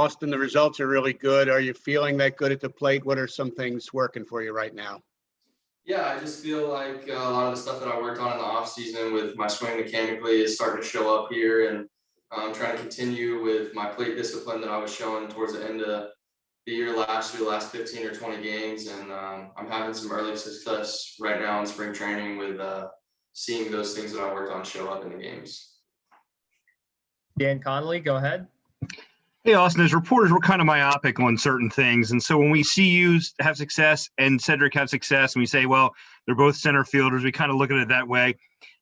Austin, the results are really good. Are you feeling that good at the plate? What are some things working for you right now? Yeah, I just feel like a lot of the stuff that I worked on in the off season with my swing mechanically is starting to show up here, and I'm trying to continue with my plate discipline that I was showing towards the end of the year last 15 or 20 games. And I'm having some early success right now in spring training with seeing those things that I worked on show up in the games. Dan Connolly, go ahead. Hey, Austin, as reporters, we're kind of myopic on certain things. And so when we see you have success and Cedric have success, and we say, well, they're both center fielders, we kind of look at it that way.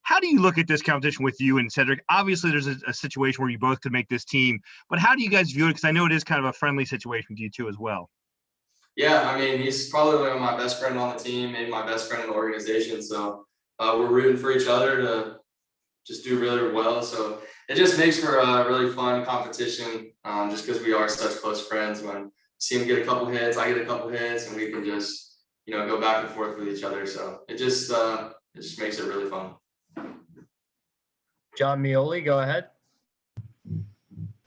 How do you look at this competition with you and Cedric? Obviously, there's a situation where you both could make this team, but how do you guys view it? Because I know it is kind of a friendly situation with you two as well. Yeah, I mean, he's probably my best friend on the team, maybe my best friend in the organization. So we're rooting for each other to just do really well. So it just makes for a really fun competition, just because we are such close friends. When I see him get a couple hits, I get a couple hits, and we can just, go back and forth with each other. So it just makes it really fun. John Mioli, go ahead.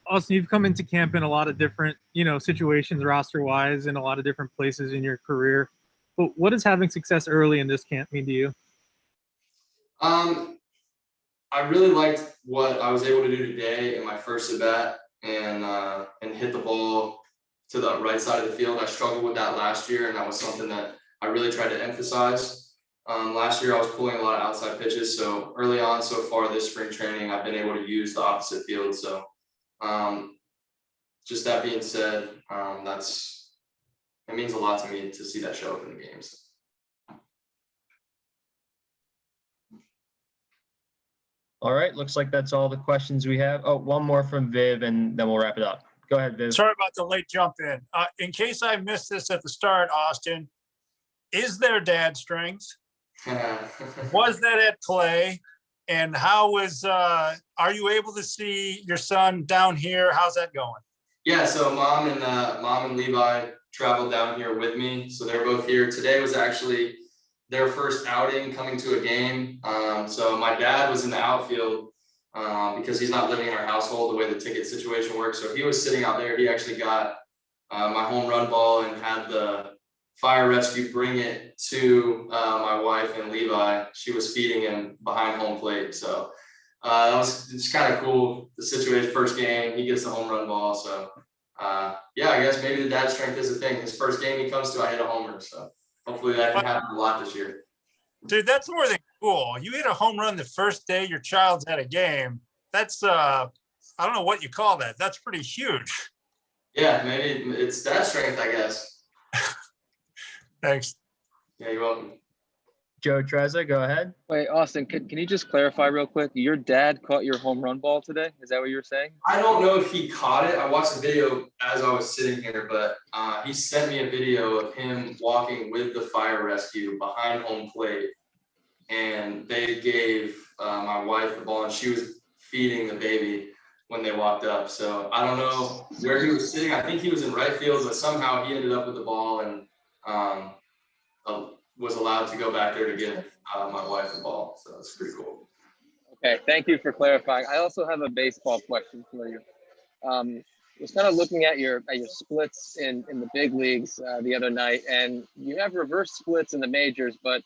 Austin, you've come into camp in a lot of different, situations roster-wise in a lot of different places in your career. But what does having success early in this camp mean to you? I really liked what I was able to do today in my first at bat and hit the ball to the right side of the field. I struggled with that last year, and that was something that I really tried to emphasize. Last year I was pulling a lot of outside pitches, so early on so far this spring training I've been able to use the opposite field. So just that being said, it means a lot to me to see that show up in the games. All right, looks like that's all the questions we have. Oh, one more from Viv, and then we'll wrap it up. Go ahead, Viv. Sorry about the late jump in. In case I missed this at the start, Austin, is there dad strength? Was that at play? And how are you able to see your son down here? How's that going? Yeah, so mom and Levi traveled down here with me. So they're both here. Today was actually their first outing coming to a game. So my dad was in the outfield because he's not living in our household the way the ticket situation works. So he was sitting out there. He actually got my home run ball and had the fire rescue bring it to my wife and Levi. She was feeding him behind home plate. So that was just kind of cool. The situation, first game, he gets the home run ball. So yeah, I guess maybe the dad strength is a thing. His first game he comes to, I hit a homer. So hopefully that can happen a lot this year. Dude, that's more than cool. You hit a home run the first day your child's at a game. That's I don't know what you call that. That's pretty huge. Yeah, maybe it's dad strength, I guess. Thanks. Yeah, you're welcome. Joe Trezza, go ahead. Wait, Austin, can you just clarify real quick? Your dad caught your home run ball today? Is that what you were saying? I don't know if he caught it. I watched the video as I was sitting here, but he sent me a video of him walking with the fire rescue behind home plate. And they gave my wife the ball, and she was feeding the baby when they walked up. So I don't know where he was sitting. I think he was in right field, but somehow he ended up with the ball and was allowed to go back there to give my wife the ball. So it's pretty cool. Okay, thank you for clarifying. I also have a baseball question for you. I was kind of looking at your splits in the big leagues the other night, and you have reverse splits in the majors, but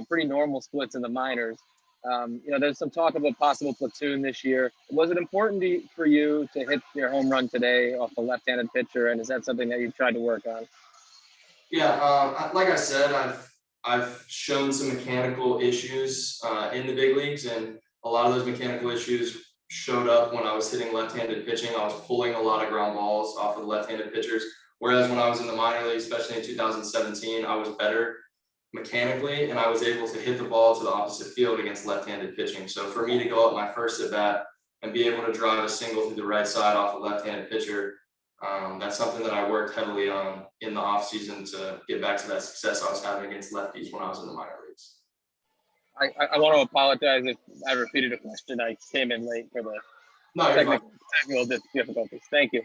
pretty normal splits in the minors. There's some talk about possible platoon this year. Was it important for you to hit your home run today off a left-handed pitcher, and is that something that you tried to work on? Yeah, like I said, I've shown some mechanical issues in the big leagues, and a lot of those mechanical issues showed up when I was hitting left-handed pitching. I was pulling a lot of ground balls off of the left-handed pitchers, whereas when I was in the minor league, especially in 2017, I was better mechanically, and I was able to hit the ball to the opposite field against left-handed pitching. So for me to go up my first at bat and be able to drive a single through the right side off a left-handed pitcher, that's something that I worked heavily on in the off season to get back to that success I was having against lefties when I was in the minor leagues. I want to apologize if I repeated a question. I came in late for the technical difficulties. Thank you.